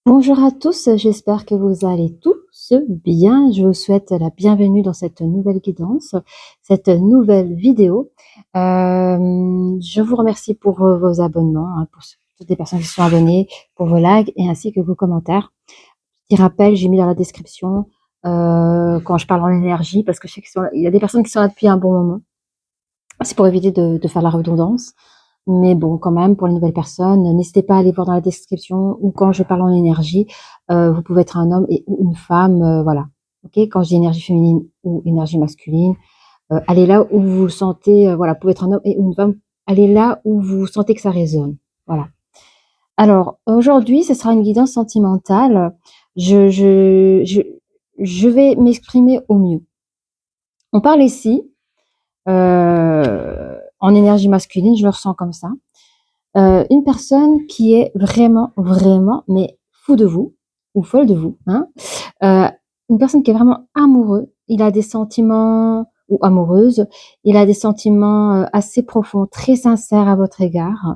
Bonjour à tous, j'espère que vous allez tous bien. Je vous souhaite la bienvenue dans cette nouvelle guidance, cette nouvelle vidéo. Je vous remercie pour vos abonnements, hein, pour toutes les personnes qui sont abonnées, pour vos likes et ainsi que vos commentaires. Petit rappel, j'ai mis dans la description quand je parle en énergie, parce que je sais qu'il y a des personnes qui sont là depuis un bon moment. C'est pour éviter de faire la redondance. Mais bon, quand même, pour les nouvelles personnes, n'hésitez pas à aller voir dans la description ou quand je parle en énergie, vous pouvez être un homme ou une femme, voilà. Ok, quand je dis énergie féminine ou énergie masculine, allez là où vous sentez, voilà, vous pouvez être un homme ou une femme, allez là où vous sentez que ça résonne. Voilà. Alors, aujourd'hui, ce sera une guidance sentimentale. Je, je, je, je vais m'exprimer au mieux. On parle ici, en énergie masculine, je le ressens comme ça. Une personne qui est vraiment, vraiment, mais fou de vous, ou folle de vous, hein. Euh, une personne qui est vraiment amoureux, il a des sentiments, ou amoureuse, il a des sentiments assez profonds, très sincères à votre égard.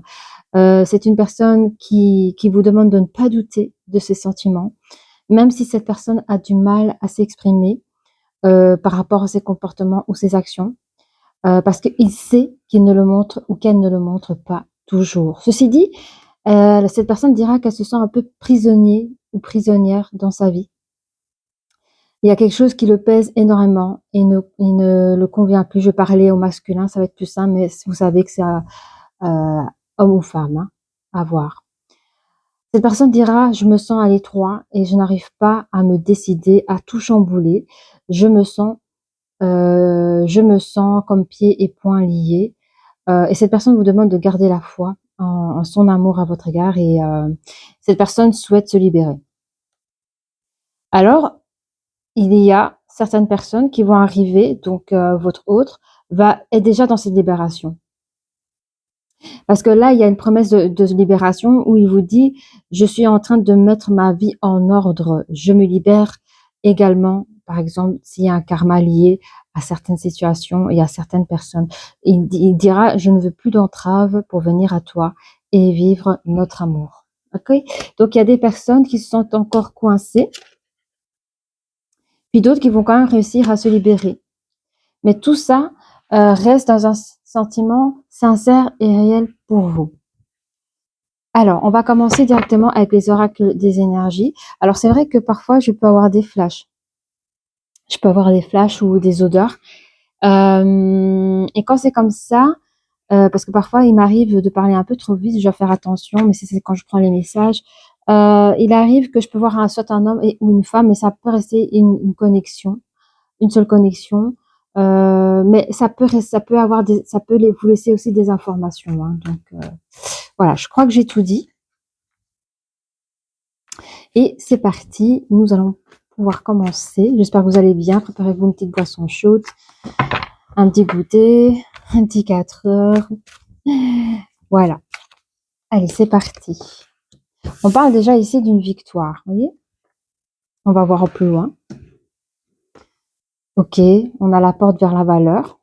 C'est une personne qui vous demande de ne pas douter de ses sentiments, même si cette personne a du mal à s'exprimer par rapport à ses comportements ou ses actions. Parce qu'il sait qu'il ne le montre ou qu'elle ne le montre pas toujours. Ceci dit, cette personne dira qu'elle se sent un peu prisonnier ou prisonnière dans sa vie. Il y a quelque chose qui le pèse énormément et il ne le convient plus. Je parlais au masculin, ça va être plus simple, mais vous savez que c'est homme ou femme, hein, à voir. Cette personne dira: je me sens à l'étroit et je n'arrive pas à me décider, à tout chambouler. Je me sens, je me sens comme pieds et poings liés. Et cette personne vous demande de garder la foi en son amour à votre égard et cette personne souhaite se libérer. Alors, il y a certaines personnes qui vont arriver, donc votre autre est déjà dans cette libération. Parce que là, il y a une promesse de libération où il vous dit: je suis en train de mettre ma vie en ordre. Je me libère également, par exemple, s'il y a un karma lié à certaines situations et à certaines personnes. Il dira: je ne veux plus d'entrave pour venir à toi et vivre notre amour. Ok. Donc, il y a des personnes qui se sentent encore coincées, puis d'autres qui vont quand même réussir à se libérer. Mais tout ça reste dans un sentiment sincère et réel pour vous. Alors, on va commencer directement avec les oracles des énergies. Alors, c'est vrai que parfois, je peux avoir des flashs. Je peux avoir des flashs ou des odeurs. Et quand c'est comme ça, parce que parfois, il m'arrive de parler un peu trop vite, je dois faire attention, mais c'est quand je prends les messages. Il arrive que je peux voir soit un homme ou une femme, mais ça peut rester une connexion, une seule connexion. Mais ça peut vous laisser aussi des informations, hein. Donc, voilà, je crois que j'ai tout dit. Et c'est parti, nous allons pouvoir commencer. J'espère que vous allez bien. Préparez-vous une petite boisson chaude, un petit goûter, un petit 4 heures. Voilà. Allez, c'est parti. On parle déjà ici d'une victoire, vous voyez. On va voir au plus loin. Ok, on a la porte vers la valeur.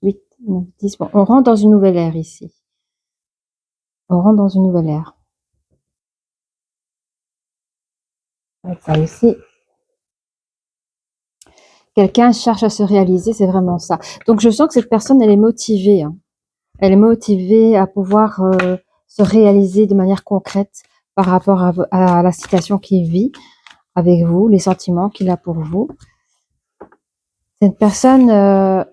8, 9, 10. Bon, on rentre dans une nouvelle ère ici. On rentre dans une nouvelle ère. Avec ça ici. Quelqu'un cherche à se réaliser, c'est vraiment ça. Donc, je sens que cette personne, elle est motivée, hein. Elle est motivée à pouvoir se réaliser de manière concrète par rapport à la situation qu'il vit avec vous, les sentiments qu'il a pour vous. C'est une personne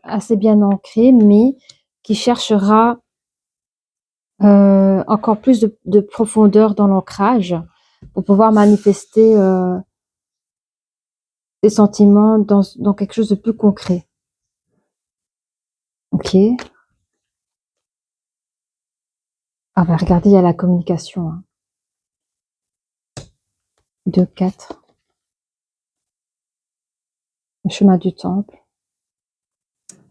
assez bien ancrée, mais qui cherchera encore plus de profondeur dans l'ancrage pour pouvoir manifester ses sentiments dans quelque chose de plus concret. Ok. Ah ben regardez, il y a la communication. Hein. 2, 4. Le chemin du temple.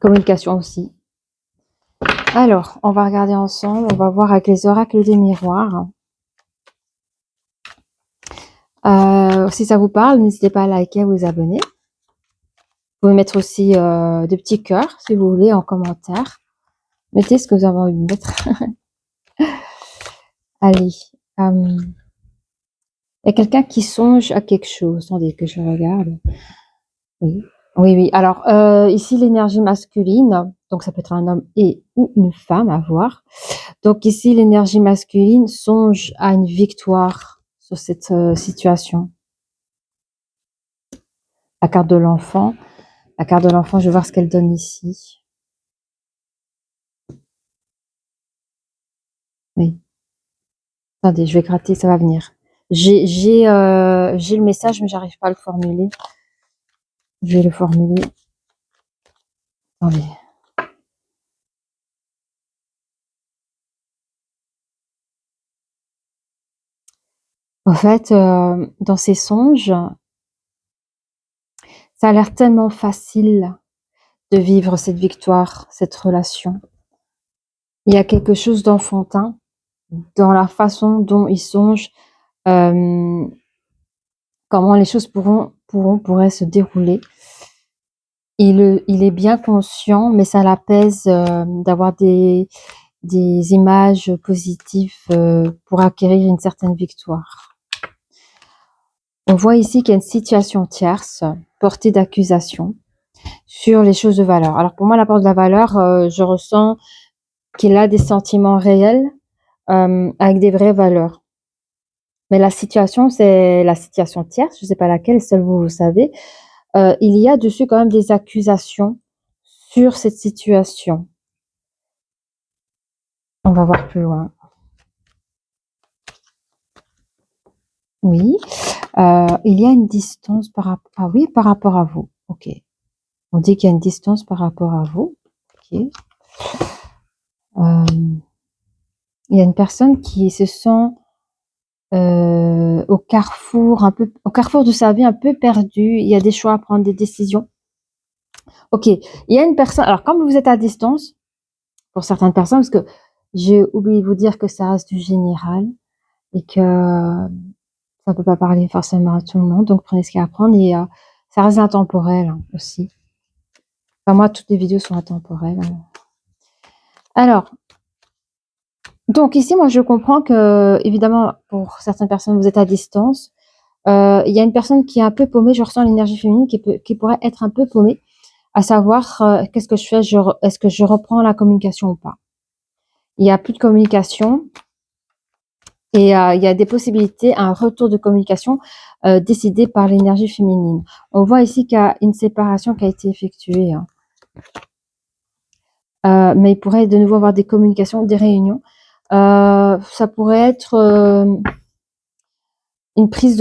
Communication aussi. Alors, on va regarder ensemble, on va voir avec les oracles des miroirs. Si ça vous parle, n'hésitez pas à liker, à vous abonner. Vous pouvez mettre aussi des petits cœurs, si vous voulez, en commentaire. Mettez ce que vous avez envie de mettre. Allez. Il y a quelqu'un qui songe à quelque chose. Attendez que je regarde. Oui, oui, oui. Alors, ici, l'énergie masculine, donc ça peut être un homme et ou une femme, à voir. Donc ici, l'énergie masculine songe à une victoire sur cette situation. La carte de l'enfant. La carte de l'enfant, je vais voir ce qu'elle donne ici. Oui. Attendez, je vais gratter, ça va venir. J'ai le message, mais j'arrive pas à le formuler. Je vais le formuler. Attendez. En fait, dans ces songes, ça a l'air tellement facile de vivre cette victoire, cette relation. Il y a quelque chose d'enfantin dans la façon dont ils songent, comment les choses pourraient se dérouler. Il est bien conscient, mais ça l'apaise d'avoir des images positives pour acquérir une certaine victoire. On voit ici qu'il y a une situation tierce, portée d'accusation, sur les choses de valeur. Alors pour moi, la porte de la valeur, je ressens qu'il a des sentiments réels avec des vraies valeurs. Mais la situation, c'est la situation tierce, je ne sais pas laquelle, seul vous le savez. Il y a dessus quand même des accusations sur cette situation. On va voir plus loin. Oui, il y a une distance par rapport. Ah oui, par rapport à vous. Ok. On dit qu'il y a une distance par rapport à vous. Ok. Il y a une personne qui se sent au carrefour, au carrefour de sa vie, un peu perdue. Il y a des choix à prendre, des décisions. Ok. Il y a une personne. Alors, comme vous êtes à distance, pour certaines personnes, parce que j'ai oublié de vous dire que ça reste du général et que ça peut pas parler forcément à tout le monde, donc prenez ce qu'il y a à prendre et ça reste intemporel aussi. Enfin, moi, toutes les vidéos sont intemporelles. Alors, donc ici, moi, je comprends que, évidemment, pour certaines personnes, vous êtes à distance. Il y a une personne qui est un peu paumée, je ressens l'énergie féminine qui pourrait être un peu paumée, à savoir, qu'est-ce que je fais? Est-ce que je reprends la communication ou pas? Il y a plus de communication. Et il y a des possibilités, un retour de communication décidé par l'énergie féminine. On voit ici qu'il y a une séparation qui a été effectuée. Mais il pourrait de nouveau avoir des communications, des réunions. Ça pourrait être une prise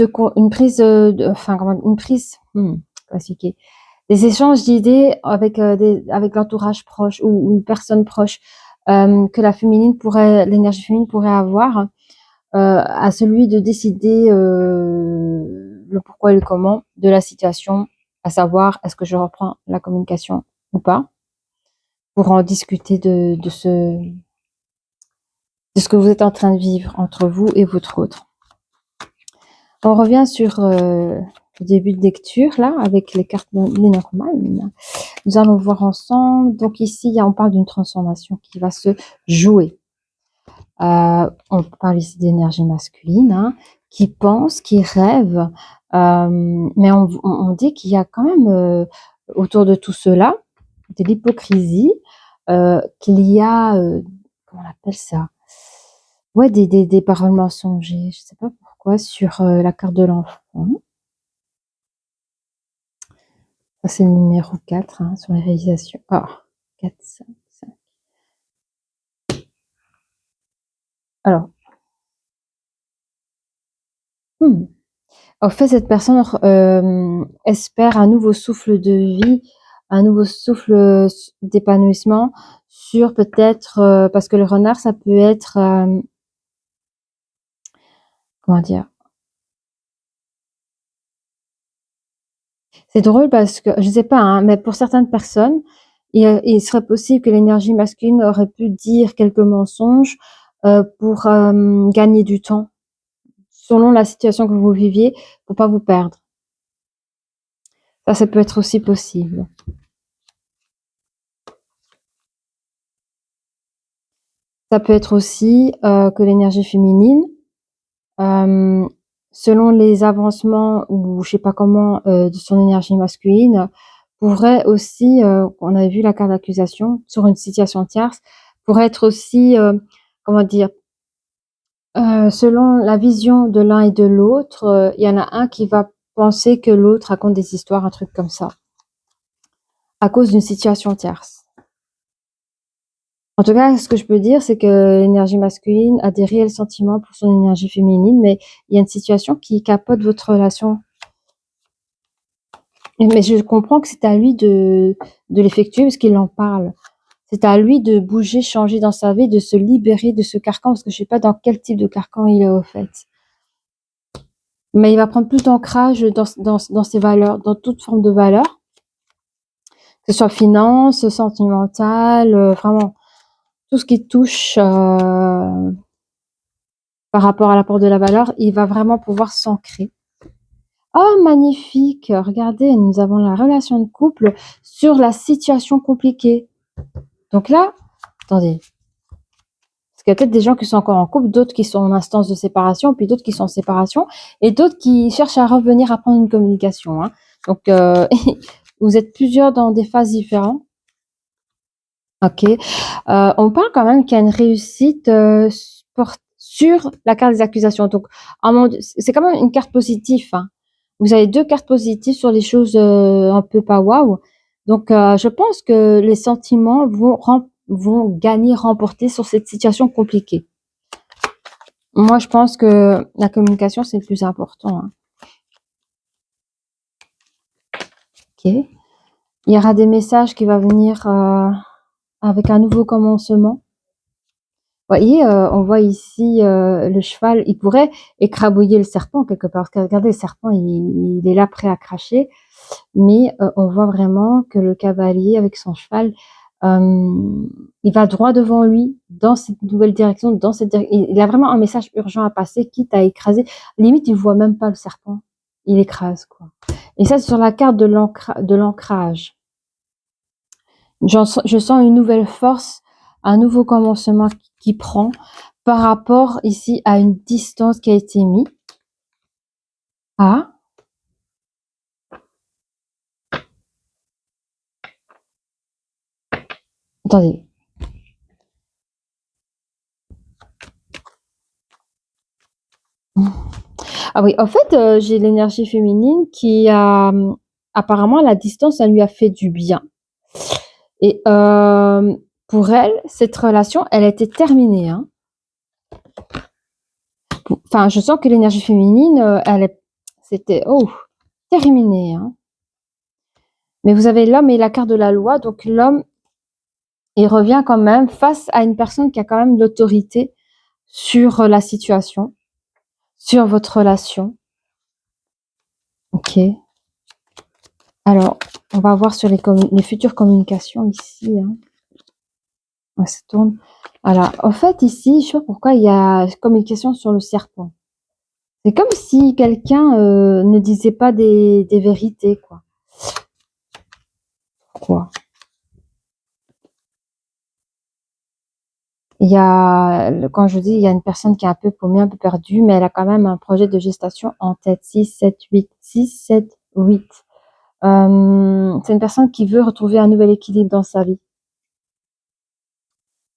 des échanges d'idées avec avec l'entourage proche ou une personne proche que l'énergie féminine pourrait avoir. À celui de décider le pourquoi et le comment de la situation, à savoir est-ce que je reprends la communication ou pas, pour en discuter de ce que vous êtes en train de vivre entre vous et votre autre. On revient sur le début de lecture là avec les cartes Lenormand. Nous allons voir ensemble. Donc ici, on parle d'une transformation qui va se jouer. On parle ici d'énergie masculine, hein, qui pense, qui rêve, mais on dit qu'il y a quand même autour de tout cela de l'hypocrisie, qu'il y a, comment on appelle ça? Ouais, des paroles mensongères, je sais pas pourquoi, sur la carte de l'enfant. Ça, c'est le numéro 4 hein, sur les réalisations. Ah, 4, 5, 5. Alors, en fait, cette personne espère un nouveau souffle de vie, un nouveau souffle d'épanouissement sur peut-être, parce que le renard, ça peut être, comment dire? C'est drôle parce que, je sais pas, hein, mais pour certaines personnes, il serait possible que l'énergie masculine aurait pu dire quelques mensonges pour gagner du temps, selon la situation que vous viviez, pour pas vous perdre. Ça peut être aussi possible. Ça peut être aussi que l'énergie féminine selon les avancements ou je sais pas comment, de son énergie masculine, pourrait aussi, on avait vu la carte d'accusation sur une situation tierce, pourrait être aussi, comment dire? Selon la vision de l'un et de l'autre, il y en a un qui va penser que l'autre raconte des histoires, un truc comme ça, à cause d'une situation tierce. En tout cas, ce que je peux dire, c'est que l'énergie masculine a des réels sentiments pour son énergie féminine, mais il y a une situation qui capote votre relation. Mais je comprends que c'est à lui de l'effectuer parce qu'il en parle. C'est à lui de bouger, changer dans sa vie, de se libérer de ce carcan, parce que je sais pas dans quel type de carcan il est au fait. Mais il va prendre plus d'ancrage dans ses valeurs, dans toute forme de valeur, que ce soit finance, sentimentale, vraiment tout ce qui touche par rapport à l'apport de la valeur, il va vraiment pouvoir s'ancrer. Oh magnifique! Regardez, nous avons la relation de couple sur la situation compliquée. Donc là, attendez, parce qu'il y a peut-être des gens qui sont encore en couple, d'autres qui sont en instance de séparation, puis d'autres qui sont en séparation, et d'autres qui cherchent à revenir à prendre une communication, hein. Donc, vous êtes plusieurs dans des phases différentes. Ok. On parle quand même qu'il y a une réussite sur la carte des accusations. Donc, c'est quand même une carte positive, hein. Vous avez 2 cartes positives sur les choses un peu pas waouh. Donc, je pense que les sentiments vont gagner, remporter sur cette situation compliquée. Moi, je pense que la communication, c'est le plus important, hein. Ok. Il y aura des messages qui vont venir avec un nouveau commencement. Vous voyez, on voit ici le cheval, il pourrait écrabouiller le serpent quelque part. Parce que regardez, le serpent, il est là prêt à cracher. Mais on voit vraiment que le cavalier, avec son cheval, il va droit devant lui, dans cette nouvelle direction, il a vraiment un message urgent à passer, quitte à écraser. Limite, il voit même pas le serpent. Il écrase, quoi. Et ça, c'est sur la carte de l'ancrage. Je sens une nouvelle force, un nouveau commencement qui prend par rapport ici à une distance qui a été mise. Ah, attendez. Ah oui, en fait, j'ai l'énergie féminine qui a apparemment la distance, ça lui a fait du bien. Et pour elle, cette relation, elle a été terminée, hein. Enfin, je sens que l'énergie féminine, c'était terminé, hein. Mais vous avez l'homme et la carte de la loi, donc l'homme, il revient quand même face à une personne qui a quand même l'autorité sur la situation, sur votre relation. Ok. Alors, on va voir sur les futures communications ici, hein. On se tourne. Voilà. En fait, ici, je sais pas pourquoi il y a communication sur le serpent. C'est comme si quelqu'un ne disait pas des vérités, quoi. Pourquoi? Il y a, quand je dis, il y a une personne qui est un peu paumée, un peu perdue, mais elle a quand même un projet de gestation en tête. 6, 7, 8. 6, 7, 8. C'est une personne qui veut retrouver un nouvel équilibre dans sa vie.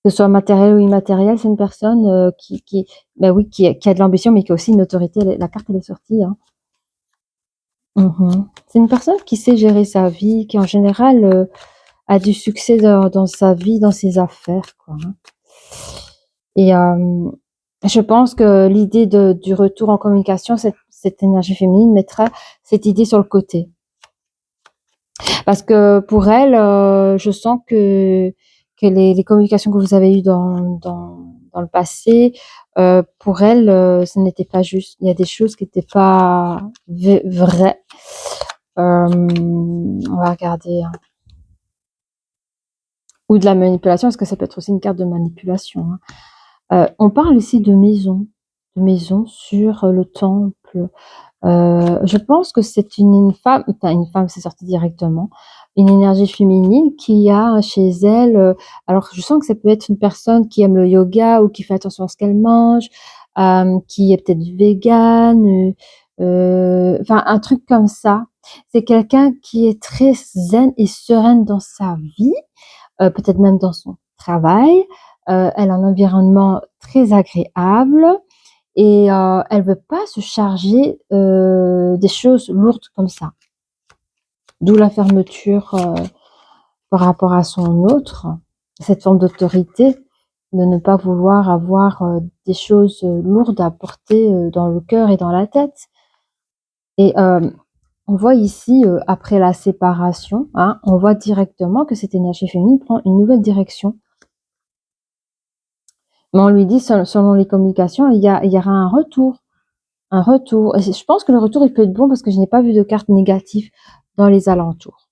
Que ce soit matériel ou immatériel, c'est une personne ben oui, qui a de l'ambition, mais qui a aussi une autorité. La carte, elle est sortie, hein. C'est une personne qui sait gérer sa vie, qui en général a du succès dans sa vie, dans ses affaires, quoi, hein. Et je pense que l'idée du retour en communication, cette énergie féminine mettra cette idée sur le côté. Parce que pour elle, je sens que les communications que vous avez eues dans le passé, pour elle, ce n'était pas juste. Il y a des choses qui n'étaient pas vraies. On va regarder, hein. Ou de la manipulation, parce que ça peut être aussi une carte de manipulation, hein. On parle ici de maison sur le temple. Je pense que c'est une femme, enfin une femme, c'est sorti directement, une énergie féminine qui a chez elle, alors je sens que ça peut être une personne qui aime le yoga ou qui fait attention à ce qu'elle mange, qui est peut-être végane, enfin un truc comme ça. C'est quelqu'un qui est très zen et sereine dans sa vie, peut-être même dans son travail. Elle a un environnement très agréable et elle veut pas se charger, des choses lourdes comme ça. D'où la fermeture, par rapport à son autre, cette forme d'autorité, de ne pas vouloir avoir, des choses, lourdes à porter, dans le cœur et dans la tête. Et on voit ici, après la séparation, hein, on voit directement que cette énergie féminine prend une nouvelle direction. Mais on lui dit, selon les communications, il y aura un retour. Un retour. Et je pense que le retour, il peut être bon parce que je n'ai pas vu de carte négative dans les alentours.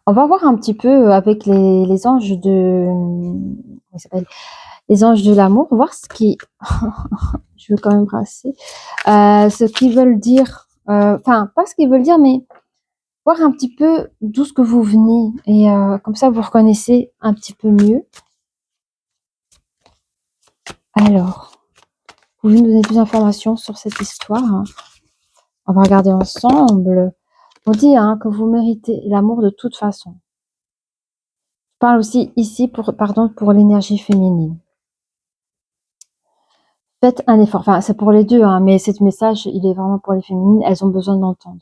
On va voir un petit peu avec les anges de, comment ça s'appelle, les anges de l'amour, voir ce qui, je veux quand même brasser, ce qu'ils veulent dire, enfin, pas ce qu'ils veulent dire, mais voir un petit peu d'où ce que vous venez. Et comme ça, vous reconnaissez un petit peu mieux. Alors, vous pouvez nous donner plus d'informations sur cette histoire? On va regarder ensemble. On dit hein, que vous méritez l'amour de toute façon. Je parle aussi ici pour l'énergie féminine. Faites un effort. Enfin, c'est pour les deux, hein, mais ce message, il est vraiment pour les féminines. Elles ont besoin d'entendre.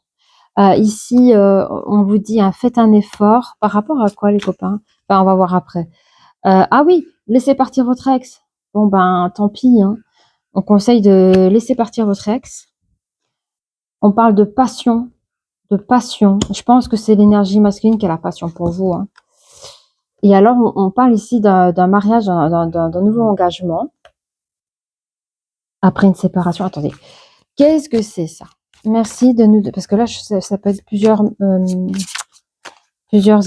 Ici, on vous dit, hein, faites un effort. Par rapport à quoi, les copains? Enfin, on va voir après. Ah oui, laissez partir votre ex. Bon, ben, tant pis. Hein. On conseille de laisser partir votre ex. On parle de passion. De passion. Je pense que c'est l'énergie masculine qui a la passion pour vous. Hein. Et alors, on parle ici d'un mariage, d'un nouveau engagement. Après une séparation. Attendez. Qu'est-ce que c'est ça? Merci de nous... Parce que là, ça peut être plusieurs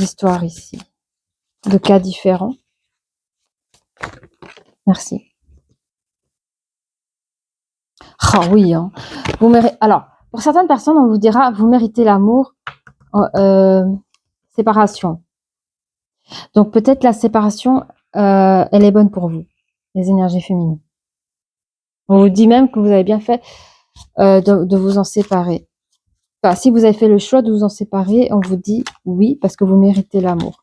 histoires ici. De cas différents. Merci. Ah oui, hein. Alors, pour certaines personnes, on vous dira, vous méritez l'amour. Séparation. Donc peut-être la séparation, elle est bonne pour vous, les énergies féminines. On vous dit même que vous avez bien fait de vous en séparer. Enfin, si vous avez fait le choix de vous en séparer, on vous dit oui, parce que vous méritez l'amour.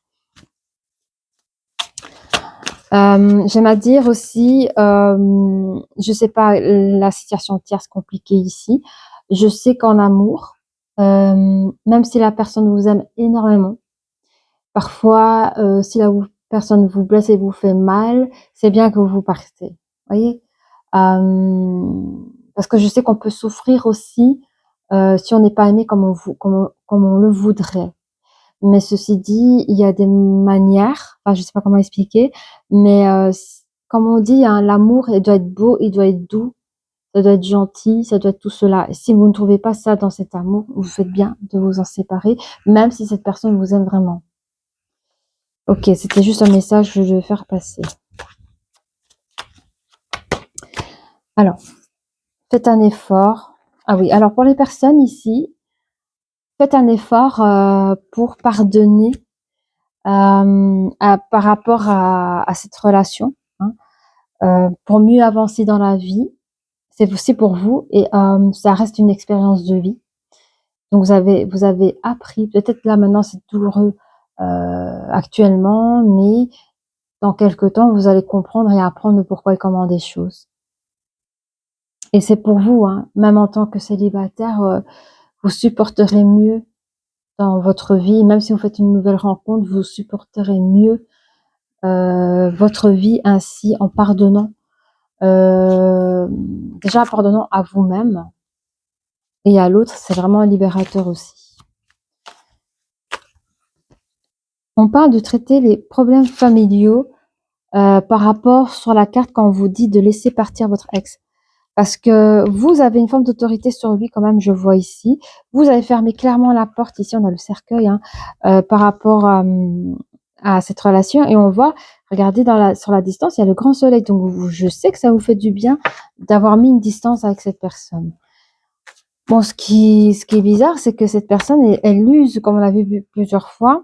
J'aime à dire aussi, je sais pas la situation tierce compliquée ici. Je sais qu'en amour, même si la personne vous aime énormément, parfois, si la personne vous blesse et vous fait mal, c'est bien que vous partez. Voyez, parce que je sais qu'on peut souffrir aussi si on n'est pas aimé comme on le voudrait. Mais ceci dit, il y a des manières, enfin, je sais pas comment expliquer, mais comme on dit, hein, l'amour, il doit être beau, il doit être doux, ça doit être gentil, ça doit être tout cela. Et si vous ne trouvez pas ça dans cet amour, vous faites bien de vous en séparer, même si cette personne vous aime vraiment. Ok, c'était juste un message que je vais faire passer. Alors, faites un effort. Ah oui, alors pour les personnes ici, faites un effort pour pardonner par rapport à cette relation, hein, pour mieux avancer dans la vie. C'est aussi pour vous et ça reste une expérience de vie. Donc vous avez appris, peut-être là maintenant c'est douloureux actuellement, mais dans quelques temps vous allez comprendre et apprendre le pourquoi et comment des choses. Et c'est pour vous, hein, même en tant que célibataire, vous supporterez mieux dans votre vie, même si vous faites une nouvelle rencontre, vous supporterez mieux votre vie ainsi en pardonnant. Déjà en pardonnant à vous-même et à l'autre, c'est vraiment libérateur aussi. On parle de traiter les problèmes familiaux par rapport sur la carte quand on vous dit de laisser partir votre ex. Parce que vous avez une forme d'autorité sur lui quand même, je vois ici. Vous avez fermé clairement la porte, ici on a le cercueil, hein, par rapport à cette relation. Et on voit, regardez sur la distance, il y a le grand soleil. Donc je sais que ça vous fait du bien d'avoir mis une distance avec cette personne. Bon, ce qui est bizarre, c'est que cette personne, elle use, comme on l'a vu plusieurs fois,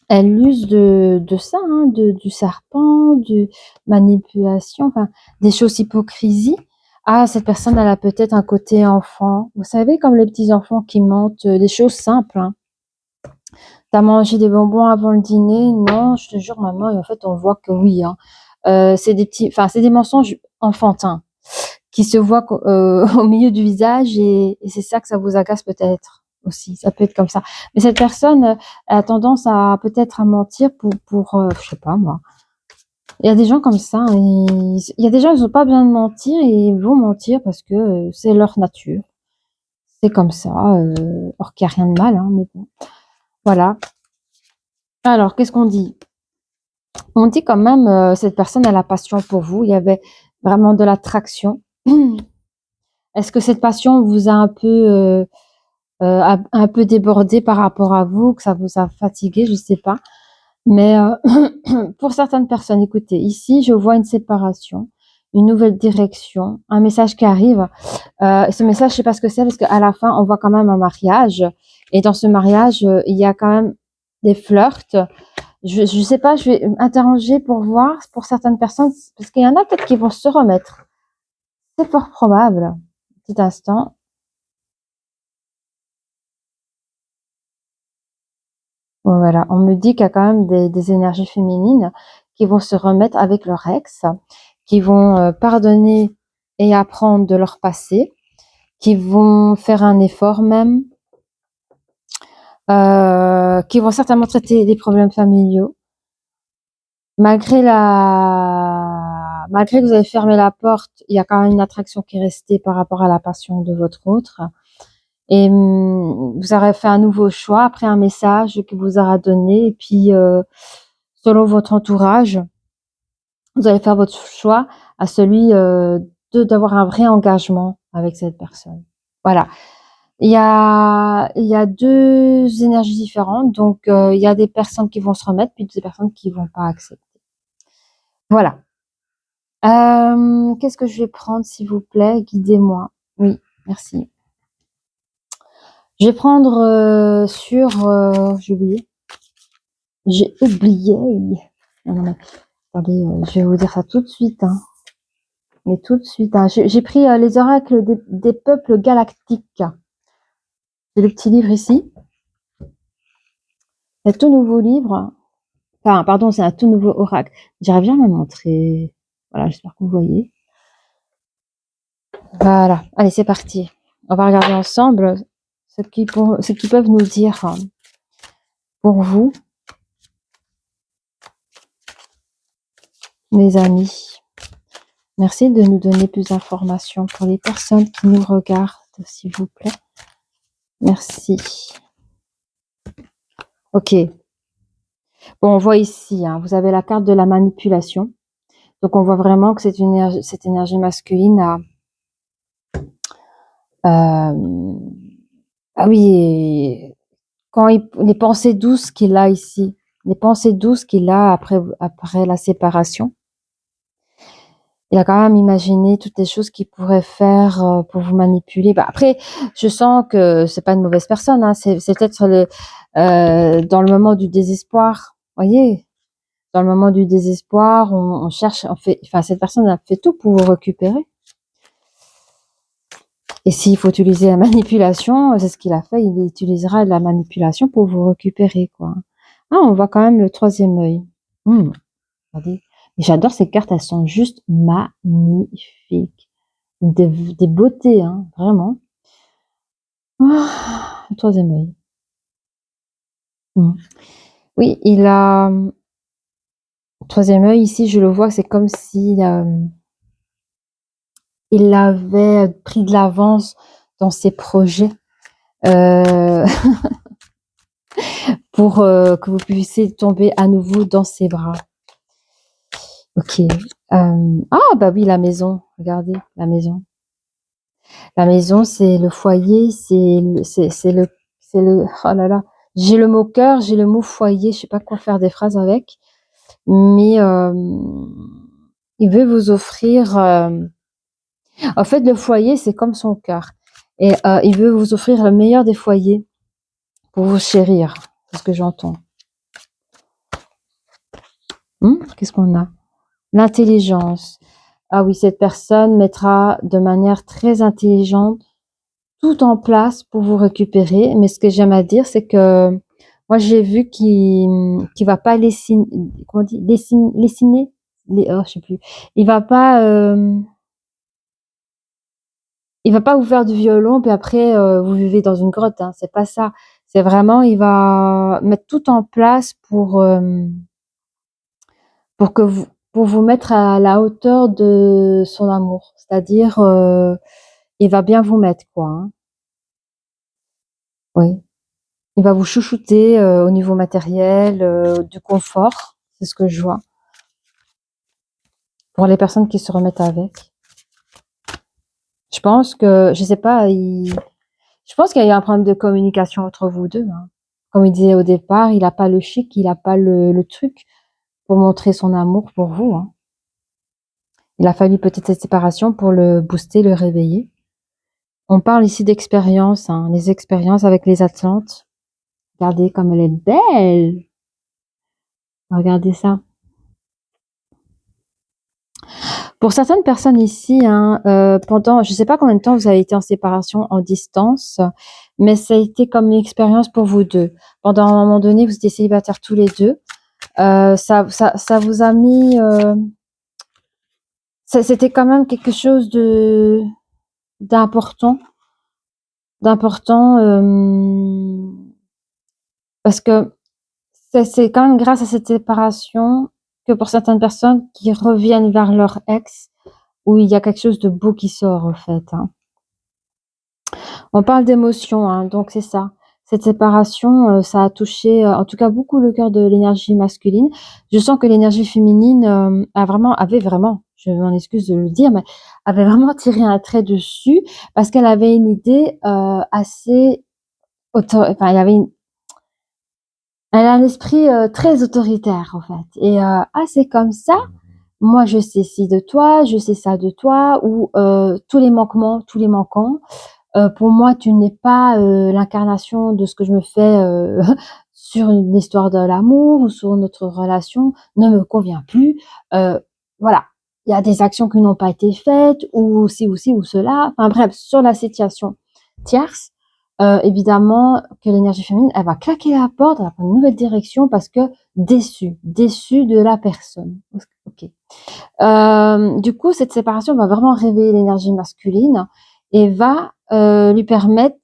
elle use de ça, hein, du serpent, de manipulation, enfin, des choses hypocrisie. Ah, cette personne, elle a peut-être un côté enfant. Vous savez, comme les petits enfants qui mentent, des choses simples, hein. T'as mangé des bonbons avant le dîner? Non, je te jure, maman. Et en fait, on voit que oui, hein. C'est des petits, enfin, c'est des mensonges enfantins qui se voient au milieu du visage et c'est ça que ça vous agace peut-être aussi. Ça peut être comme ça. Mais cette personne a tendance à peut-être à mentir je sais pas moi. Il y a des gens comme ça. Il y a des gens qui n'ont pas besoin de mentir et ils vont mentir parce que c'est leur nature. C'est comme ça. Or qu'il n'y a rien de mal, hein, mais bon. Voilà. Alors, qu'est-ce qu'on dit? On dit quand même, cette personne a la passion pour vous. Il y avait vraiment de l'attraction. Est-ce que cette passion vous a un peu débordé par rapport à vous, que ça vous a fatigué, je sais pas. Mais pour certaines personnes, écoutez, ici, je vois une séparation, une nouvelle direction, un message qui arrive. Ce message, je sais pas ce que c'est, parce qu'à la fin, on voit quand même un mariage. Et dans ce mariage, il y a quand même des flirts. Je sais pas, je vais interroger pour voir pour certaines personnes, parce qu'il y en a peut-être qui vont se remettre. C'est fort probable. Petit instant. Voilà, on me dit qu'il y a quand même des énergies féminines qui vont se remettre avec leur ex, qui vont pardonner et apprendre de leur passé, qui vont faire un effort même, qui vont certainement traiter des problèmes familiaux. Malgré que vous avez fermé la porte, il y a quand même une attraction qui est restée par rapport à la passion de votre autre. Et vous aurez fait un nouveau choix après un message que vous aura donné. Et puis, selon votre entourage, vous allez faire votre choix à celui d'avoir un vrai engagement avec cette personne. Voilà. Il y a deux énergies différentes. Donc, il y a des personnes qui vont se remettre, puis des personnes qui vont pas accepter. Voilà. Qu'est-ce que je vais prendre, s'il vous plaît? Guidez-moi. Oui, merci. Je vais prendre j'ai oublié. J'ai oublié. Non, mais, attendez, je vais vous dire ça tout de suite, hein. Mais tout de suite, hein. J'ai pris les oracles des peuples galactiques. J'ai le petit livre ici. C'est un tout nouveau livre. Enfin, pardon, c'est un tout nouveau oracle. J'arrive bien à me montrer. Voilà, j'espère que vous voyez. Voilà. Allez, c'est parti. On va regarder ensemble ce qu'ils peuvent nous dire pour vous, mes amis. Merci de nous donner plus d'informations pour les personnes qui nous regardent, s'il vous plaît. Merci. Ok. Bon, on voit ici, hein, vous avez la carte de la manipulation. Donc, on voit vraiment que cette énergie masculine a... ah oui, les pensées douces qu'il a ici, les pensées douces qu'il a après la séparation. Il a quand même imaginé toutes les choses qu'il pourrait faire pour vous manipuler. Bah, après, je sens que c'est pas une mauvaise personne, hein. C'est peut-être dans le moment du désespoir, voyez, dans le moment du désespoir, on cherche, enfin, cette personne a fait tout pour vous récupérer. Et s'il faut utiliser la manipulation, c'est ce qu'il a fait, il utilisera la manipulation pour vous récupérer, quoi. Ah, on voit quand même le troisième œil. Regardez. J'adore ces cartes, elles sont juste magnifiques. Des beautés, hein, vraiment. Le troisième œil. Oui, le troisième œil ici, je le vois, c'est comme si il avait pris de l'avance dans ses projets pour que vous puissiez tomber à nouveau dans ses bras. Ok. Ah bah oui, la maison. Regardez, la maison. La maison, c'est le foyer, c'est le, oh là là. J'ai le mot cœur, j'ai le mot foyer. Je sais pas quoi faire des phrases avec, mais il veut vous offrir. En fait, le foyer, c'est comme son cœur, et il veut vous offrir le meilleur des foyers pour vous chérir. C'est ce que j'entends. Qu'est-ce qu'on a? L'intelligence. Ah oui, cette personne mettra de manière très intelligente tout en place pour vous récupérer. Mais ce que j'aime à dire, c'est que moi, j'ai vu qu'il va pas lessiner, comment on dit, lessiner, oh, je sais plus. Il va pas, il va pas vous faire du violon, puis après, vous vivez dans une grotte, hein. C'est pas ça. C'est vraiment, il va mettre tout en place pour que vous, pour vous mettre à la hauteur de son amour. C'est-à-dire, il va bien vous mettre, quoi, hein. Oui. Il va vous chouchouter, au niveau matériel, du confort. C'est ce que je vois. Pour les personnes qui se remettent avec. Je pense que, je sais pas, je pense qu'il y a eu un problème de communication entre vous deux, hein. Comme il disait au départ, il a pas le chic, il a pas le truc pour montrer son amour pour vous, hein. Il a fallu peut-être cette séparation pour le booster, le réveiller. On parle ici d'expérience, hein, les expériences avec les Atlantes. Regardez comme elle est belle! Regardez ça. Pour certaines personnes ici, hein, pendant, je sais pas combien de temps vous avez été en séparation en distance, mais ça a été comme une expérience pour vous deux. Pendant un moment donné, vous étiez célibataires tous les deux. Ça vous a mis, c'était quand même quelque chose de d'important, d'important, parce que c'est quand même grâce à cette séparation que pour certaines personnes qui reviennent vers leur ex, où il y a quelque chose de beau qui sort, en fait, hein. On parle d'émotion, hein, donc c'est ça. Cette séparation, ça a touché, en tout cas beaucoup le cœur de l'énergie masculine. Je sens que l'énergie féminine, avait vraiment, je m'en excuse de le dire, mais avait vraiment tiré un trait dessus parce qu'elle avait une idée, assez enfin, elle a un esprit, très autoritaire, en fait, et «Ah, c'est comme ça, moi je sais ci de toi, je sais ça de toi» ou tous les manquements, tous les manquants. Pour moi, tu n'es pas, l'incarnation de ce que je me fais, sur une histoire de l'amour ou sur notre relation ne me convient plus. Heu, voilà, il y a des actions qui n'ont pas été faites ou ci ou cela. Enfin bref, sur la situation tierce, évidemment que l'énergie féminine, elle va claquer la porte, elle va prendre une nouvelle direction parce que déçue de la personne. OK. Du coup, cette séparation va vraiment réveiller l'énergie masculine et va, lui permettre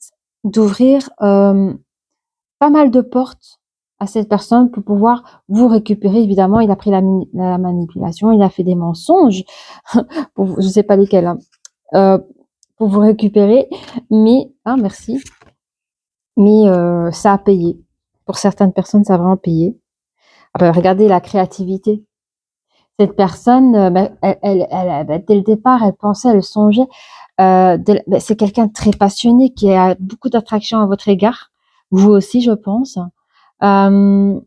d'ouvrir, pas mal de portes à cette personne pour pouvoir vous récupérer. Évidemment, il a pris la manipulation, il a fait des mensonges pour je sais pas lesquels, hein, pour vous récupérer, mais ah merci, mais ça a payé. Pour certaines personnes, ça a vraiment payé. Ah bah, regardez la créativité. Cette personne, bah, bah, dès le départ, elle pensait, elle songeait, bah, c'est quelqu'un de très passionné qui a beaucoup d'attraction à votre égard. Vous aussi, je pense. Hem,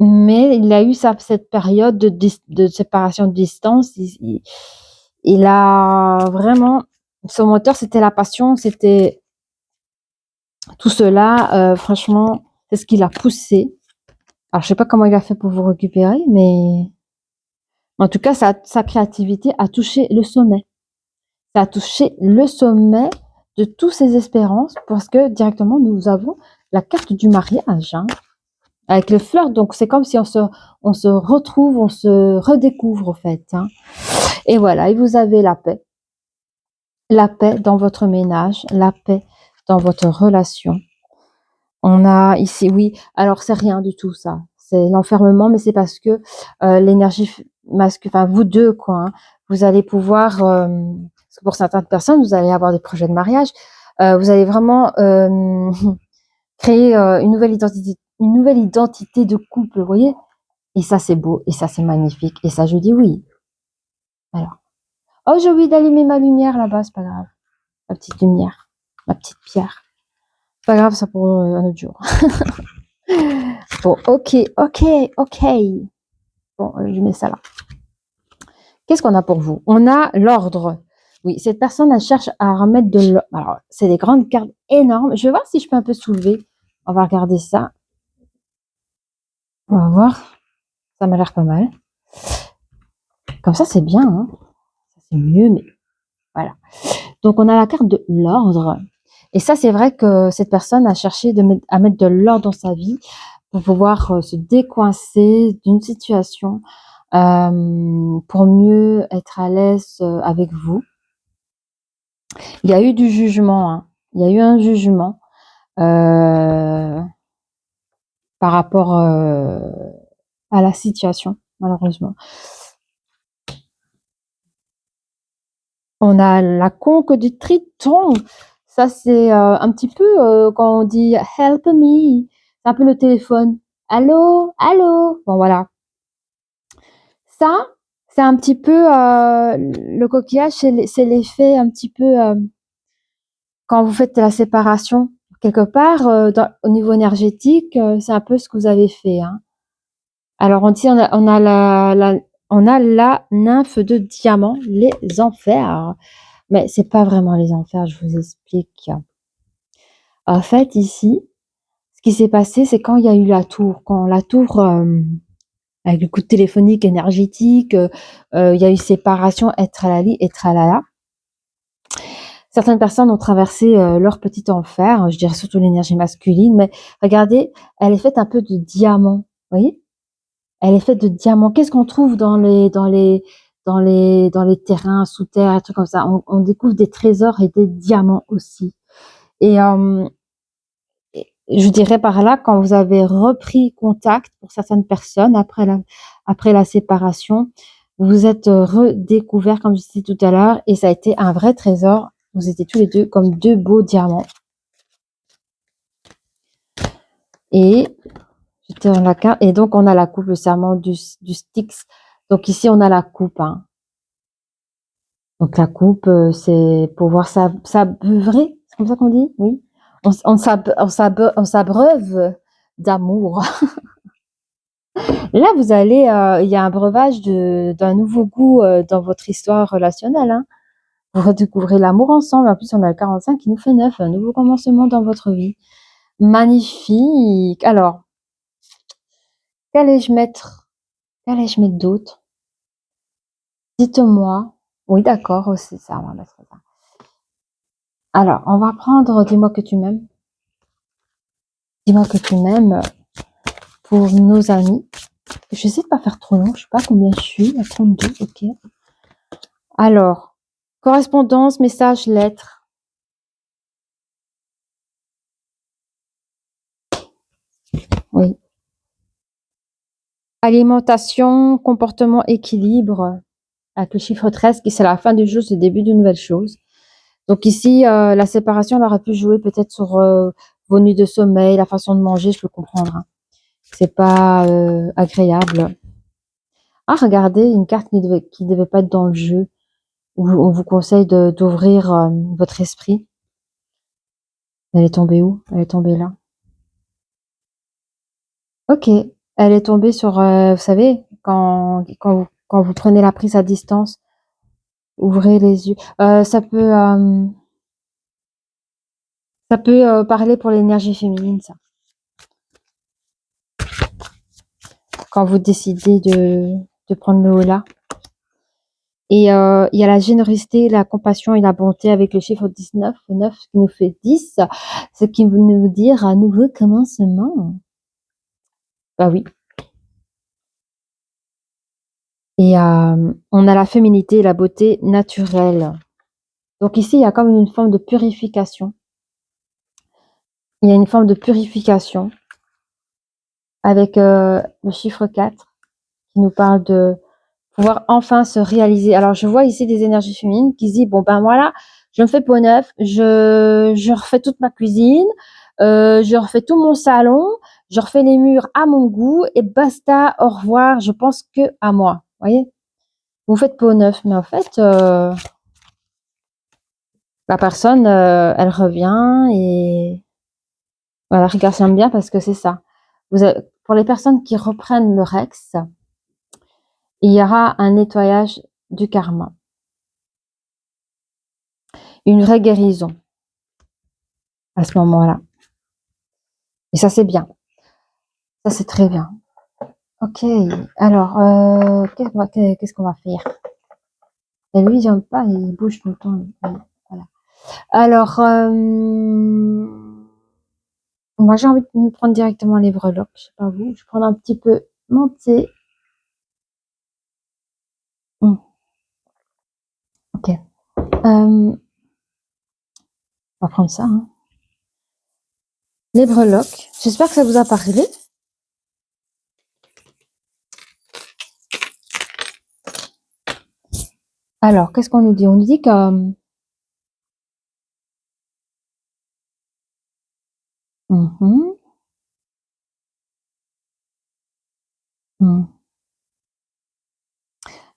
mais il a eu cette période de séparation de distance. Il a vraiment son moteur, c'était la passion, c'était tout cela, franchement, c'est ce qui l'a poussé. Alors je sais pas comment il a fait pour vous récupérer, mais en tout cas, sa créativité a touché le sommet. Ça a touché le sommet de toutes ses espérances parce que directement, nous avons la carte du mariage, hein, avec les fleurs. Donc, c'est comme si on se retrouve, on se redécouvre, en fait, hein. Et voilà, et vous avez la paix. La paix dans votre ménage, la paix dans votre relation. On a ici, oui, alors c'est rien du tout ça. C'est l'enfermement, mais c'est parce que l'énergie masque, enfin vous deux, quoi, hein, vous allez pouvoir, parce que pour certaines personnes, vous allez avoir des projets de mariage, vous allez vraiment créer une nouvelle identité de couple, vous voyez? Et ça, c'est beau, et ça, c'est magnifique, et ça, je dis oui. Alors, oh, j'ai oublié d'allumer ma lumière là-bas, c'est pas grave, ma petite lumière, ma petite pierre. C'est pas grave, ça pour un autre jour. Bon, OK, OK, OK. Bon, je mets ça là. Qu'est-ce qu'on a pour vous? On a l'ordre. Oui, cette personne, elle cherche à remettre de l'ordre. Alors, c'est des grandes cartes énormes. Je vais voir si je peux un peu soulever. On va regarder ça. On va voir. Ça m'a l'air pas mal. Comme ça, c'est bien, hein. C'est mieux, mais voilà. Donc, on a la carte de l'ordre. Et ça, c'est vrai que cette personne a cherché à mettre de l'ordre dans sa vie pour pouvoir se décoincer d'une situation, pour mieux être à l'aise avec vous. Il y a eu du jugement, hein. Il y a eu un jugement par rapport à la situation, malheureusement. On a la conque du Triton. Ça, c'est un petit peu quand on dit help me. C'est un peu le téléphone. Allô, allô. Bon, voilà. Ça, c'est un petit peu le coquillage, c'est l'effet un petit peu quand vous faites la séparation. Quelque part, au niveau énergétique, c'est un peu ce que vous avez fait, hein. Alors, on a la nymphe de diamant, les enfers. Mais c'est pas vraiment les enfers, je vous explique. En fait, ici, ce qui s'est passé, c'est quand il y a eu la tour. Quand la tour, avec le coup de téléphonique énergétique, il y a eu séparation, et tralali et tralala. Certaines personnes ont traversé leur petit enfer, je dirais surtout l'énergie masculine, mais regardez, elle est faite un peu de diamants, vous voyez? Elle est faite de diamants. Qu'est-ce qu'on trouve dans les terrains sous terre, des trucs comme ça? On découvre des trésors et des diamants aussi. Et je dirais par là, quand vous avez repris contact pour certaines personnes après la séparation, vous vous êtes redécouverts, comme je disais tout à l'heure, et ça a été un vrai trésor. Vous étiez tous les deux comme deux beaux diamants. Et j'étais dans la carte. Et donc, on a la coupe, le serment du Styx. Donc, ici, on a la coupe, hein. Donc, la coupe, c'est pour pouvoir s'abreuver. C'est comme ça qu'on dit? Oui. On s'abreuve d'amour. Là, vous allez, il y a un breuvage d'un nouveau goût dans votre histoire relationnelle, hein. Vous redécouvrez l'amour ensemble. En plus, on a le 45 qui nous fait 9, un nouveau commencement dans votre vie. Magnifique. Alors, qu'allais-je mettre? Qu'allais-je mettre d'autre? Dites-moi. Oui, d'accord, c'est ça, on va mettre ça. Alors, on va prendre Dis-moi que tu m'aimes. Dis-moi que tu m'aimes pour nos amis. J'essaie de pas faire trop long, je sais pas combien je suis, à 32, ok. Alors, correspondance, message, lettre. Oui. Alimentation, comportement, équilibre. Avec le chiffre 13, qui c'est la fin du jeu, c'est le début d'une nouvelle chose. Donc ici, la séparation, elle aurait pu jouer peut-être sur vos nuits de sommeil, la façon de manger, je peux comprendre, hein. C'est pas agréable. Ah, regardez, une carte qui devait pas être dans le jeu. On vous conseille d'ouvrir votre esprit. Elle est tombée où? Elle est tombée là. Ok, elle est tombée sur, vous savez, quand vous prenez la prise à distance, ouvrez les yeux. Ça peut parler pour l'énergie féminine, ça. Quand vous décidez de prendre le haut là. Et il y a la générosité, la compassion et la bonté avec le chiffre 19, 9 qui nous fait 10, ce qui veut nous dire un nouveau commencement. Bah oui. Et on a la féminité et la beauté naturelle. Donc ici, il y a comme une forme de purification. Il y a une forme de purification avec le chiffre 4 qui nous parle de pouvoir enfin se réaliser. Alors, je vois ici des énergies féminines qui se disent, bon, ben voilà, je me fais peau neuf, je refais toute ma cuisine, je refais tout mon salon, je refais les murs à mon goût et basta, au revoir, je pense que à moi. Vous voyez? Vous faites peau neuf, mais en fait, la personne, elle revient et voilà, regarde bien parce que c'est ça. Pour les personnes qui reprennent le Rex, il y aura un nettoyage du karma, une vraie guérison à ce moment-là. Et ça, c'est bien. Ça, c'est très bien. Ok, alors, qu'est-ce qu'on va faire? Et lui, j'aime pas, il bouge tout le temps. Voilà. Alors, moi, j'ai envie de me prendre directement les breloques. Je sais pas vous, je prends un petit peu mon thé. Ok. On va prendre ça, hein. Les breloques. J'espère que ça vous a parlé. Alors, qu'est-ce qu'on nous dit? On nous dit que mhm, mhm.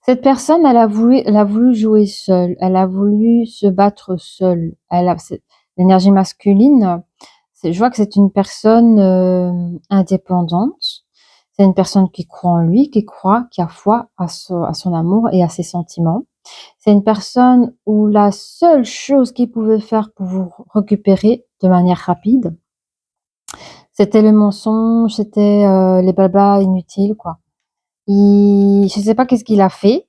Cette personne, elle a voulu jouer seule. Elle a voulu se battre seule. L'énergie masculine. Je vois que c'est une personne indépendante. C'est une personne qui croit en lui, qui a foi à son amour et à ses sentiments. C'est une personne où la seule chose qu'il pouvait faire pour vous récupérer de manière rapide, c'était le mensonge, c'était les blabla inutiles, quoi. Je sais pas qu'est-ce qu'il a fait,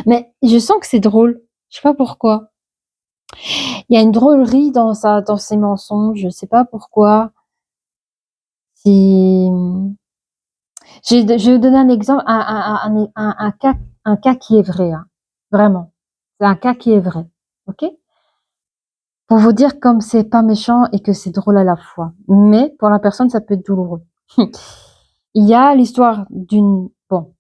mais je sens que c'est drôle. Je sais pas pourquoi. Il y a une drôlerie dans ses mensonges. Je sais pas pourquoi. Si je vais donner un exemple, un cas qui est vrai, hein. Vraiment. C'est un cas qui est vrai. Ok? Pour vous dire comme c'est pas méchant et que c'est drôle à la fois. Mais pour la personne, ça peut être douloureux. Il y a l'histoire d'une. Bon,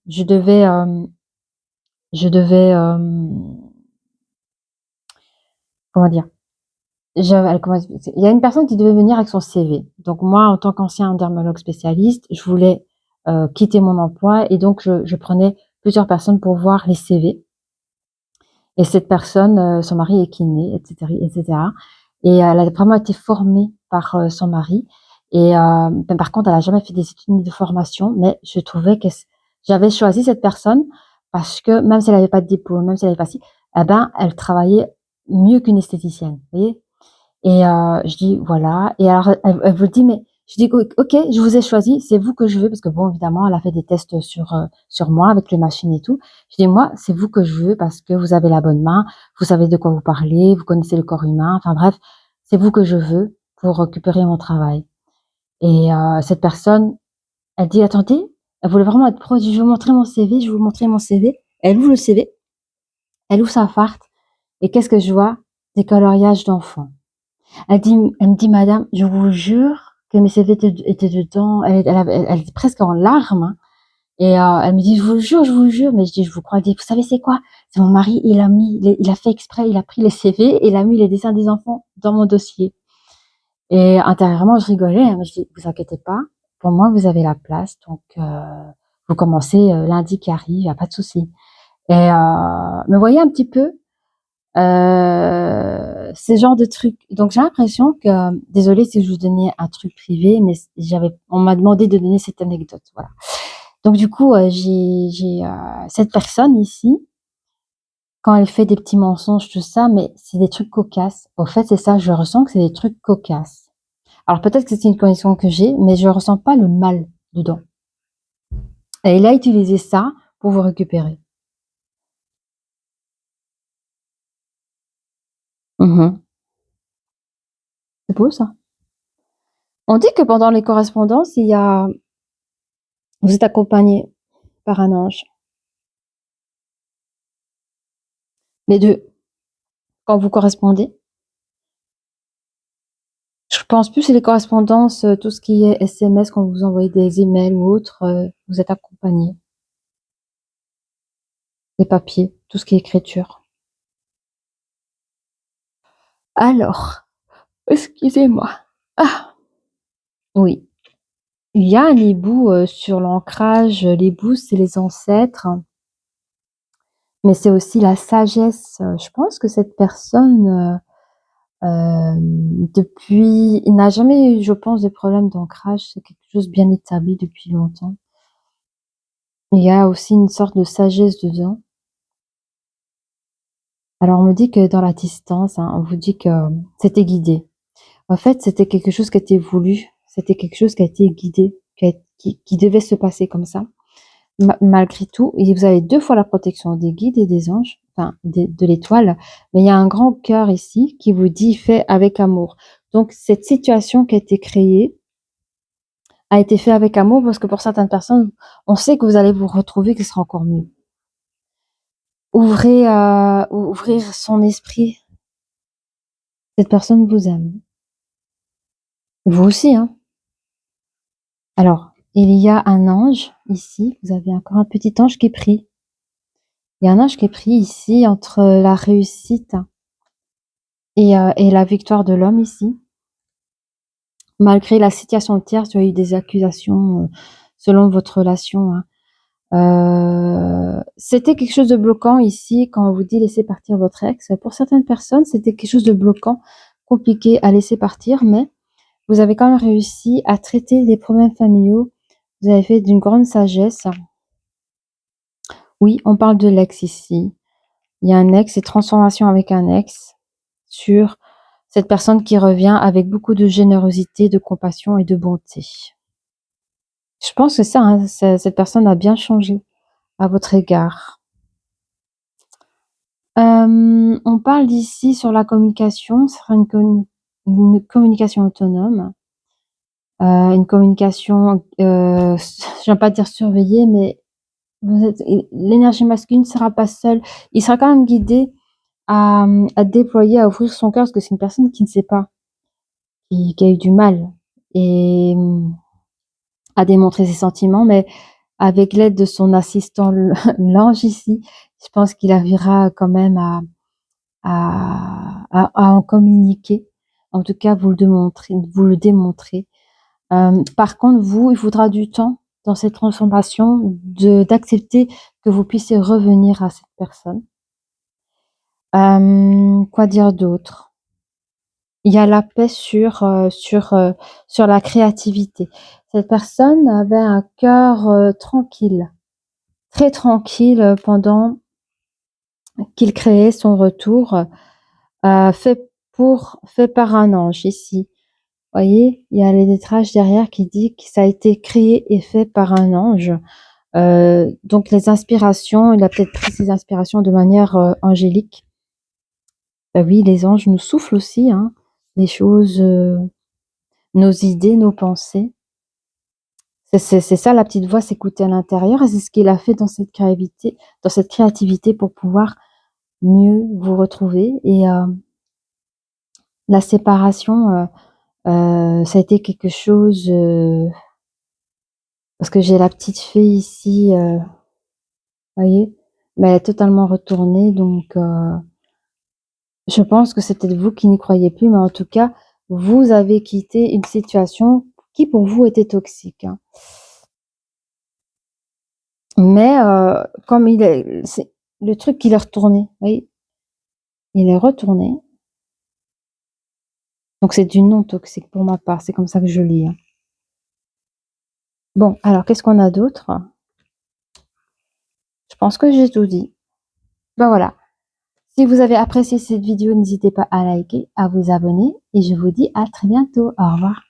comment dire? Il y a une personne qui devait venir avec son CV. Donc moi, en tant qu'ancien dermatologue spécialiste, je voulais quitter mon emploi et donc je prenais plusieurs personnes pour voir les CV. Et cette personne, son mari est kiné, etc., etc. Et elle a vraiment été formée par son mari. Et ben, par contre, elle a jamais fait des études ni de formation, mais je trouvais que j'avais choisi cette personne parce que même si elle n'avait pas de diplôme, même si elle n'avait pas si, eh ben, elle travaillait mieux qu'une esthéticienne, vous voyez. Et je dis: «Voilà» et alors elle vous dit: «Mais» je dis: OK, je vous ai choisi, c'est vous que je veux» parce que bon, évidemment, elle a fait des tests sur moi avec les machines et tout. Je dis: «Moi, c'est vous que je veux parce que vous avez la bonne main, vous savez de quoi vous parlez, vous connaissez le corps humain, enfin bref, c'est vous que je veux pour récupérer mon travail» et cette personne, elle dit: «Attendez», elle voulait vraiment être pro, elle dit: «Je vais vous montrer mon CV, je vais vous montrer mon CV». Elle ouvre le CV, elle ouvre sa Fart et qu'est-ce que je vois? Des coloriages d'enfants. Elle me dit: «Madame, je vous jure que mes CV étaient dedans». Elle était presque en larmes, hein et elle me dit: je vous jure». Mais je dis: «Je vous crois». Elle dit: «Vous savez c'est quoi? C'est mon mari, il a fait exprès, il a pris les CV et il a mis les dessins des enfants dans mon dossier» et intérieurement, je rigolais, hein, mais je dis: «Vous inquiétez pas, pour moi, vous avez la place donc vous commencez, lundi qui arrive, il y a pas de souci» et mais vous voyez un petit peu, ce genre de truc. Donc j'ai l'impression que, désolée si je vous donnais un truc privé, mais on m'a demandé de donner cette anecdote, voilà. Donc du coup, cette personne ici, quand elle fait des petits mensonges, tout ça, mais c'est des trucs cocasses. Au fait, c'est ça, je ressens que c'est des trucs cocasses. Alors peut-être que c'est une connexion que j'ai, mais je ressens pas le mal dedans. Et il a utilisé ça pour vous récupérer. Mmh. C'est beau ça. On dit que pendant les correspondances, vous êtes accompagné par un ange. Les 2, quand vous correspondez. Je pense plus c'est les correspondances, tout ce qui est SMS quand vous envoyez des emails ou autres, vous êtes accompagné. Les papiers, tout ce qui est écriture. Alors, excusez-moi. Ah! Oui, il y a un hibou, sur l'ancrage, l'hibou, c'est les ancêtres, mais c'est aussi la sagesse, je pense que cette personne, depuis il n'a jamais eu, je pense, de problème d'ancrage, c'est quelque chose de bien établi depuis longtemps. Il y a aussi une sorte de sagesse dedans. Alors on me dit que dans la distance, hein, on vous dit que c'était guidé. En fait, c'était quelque chose qui a été voulu, c'était quelque chose qui a été guidé qui devait se passer comme ça, malgré tout. Et vous avez 2 fois la protection des guides et des anges, enfin de l'étoile, mais il y a un grand cœur ici qui vous dit: «Fait avec amour». Donc cette situation qui a été créée a été faite avec amour parce que pour certaines personnes, on sait que vous allez vous retrouver, que ce sera encore mieux. Ouvrir son esprit, cette personne vous aime. Vous aussi, hein. Alors, il y a un ange ici, vous avez encore un petit ange qui prie. Il y a un ange qui est pris ici entre la réussite et la victoire de l'homme ici. Malgré la situation tierce, il y a eu des accusations selon votre relation, hein. C'était quelque chose de bloquant ici quand on vous dit laisser partir votre ex. Pour certaines personnes, c'était quelque chose de bloquant, compliqué à laisser partir, mais vous avez quand même réussi à traiter des problèmes familiaux. Vous avez fait d'une grande sagesse. Oui, on parle de l'ex ici. Il y a un ex et transformation avec un ex sur cette personne qui revient avec beaucoup de générosité, de compassion et de bonté. Je pense que ça, hein, cette personne a bien changé à votre égard. On parle ici sur la communication, ce sera une communication autonome, une communication, j'aime pas dire surveillée, mais l'énergie masculine ne sera pas seule. Il sera quand même guidé à déployer, à ouvrir son cœur, parce que c'est une personne qui ne sait pas, qui a eu du mal et à démontrer ses sentiments, mais avec l'aide de son assistant, l'ange ici, je pense qu'il arrivera quand même à en communiquer. En tout cas, vous le démontrez. Par contre, vous, il faudra du temps dans cette transformation d'accepter que vous puissiez revenir à cette personne. Quoi dire d'autre? Il y a la paix sur la créativité. Cette personne avait un cœur tranquille, très tranquille pendant qu'il créait son retour, fait par un ange ici. Voyez, il y a les lettrages derrière qui dit que ça a été créé et fait par un ange. Donc les inspirations, il a peut-être pris ses inspirations de manière angélique. Oui, les anges nous soufflent aussi, hein, les choses, nos idées, nos pensées. C'est ça la petite voix, s'écouter à l'intérieur, et c'est ce qu'il a fait dans cette créativité pour pouvoir mieux vous retrouver. Et la séparation, ça a été quelque chose, parce que j'ai la petite fée ici, voyez, mais elle est totalement retournée, donc je pense que c'est peut-être vous qui n'y croyez plus, mais en tout cas, vous avez quitté une situation qui pour vous était toxique, hein. Mais comme c'est le truc qu'il est retourné, vous voyez? Il est retourné, donc c'est du non toxique pour ma part, c'est comme ça que je lis, hein. Bon, alors qu'est-ce qu'on a d'autre? Je pense que j'ai tout dit. Ben voilà. Si vous avez apprécié cette vidéo, n'hésitez pas à liker, à vous abonner et je vous dis à très bientôt. Au revoir.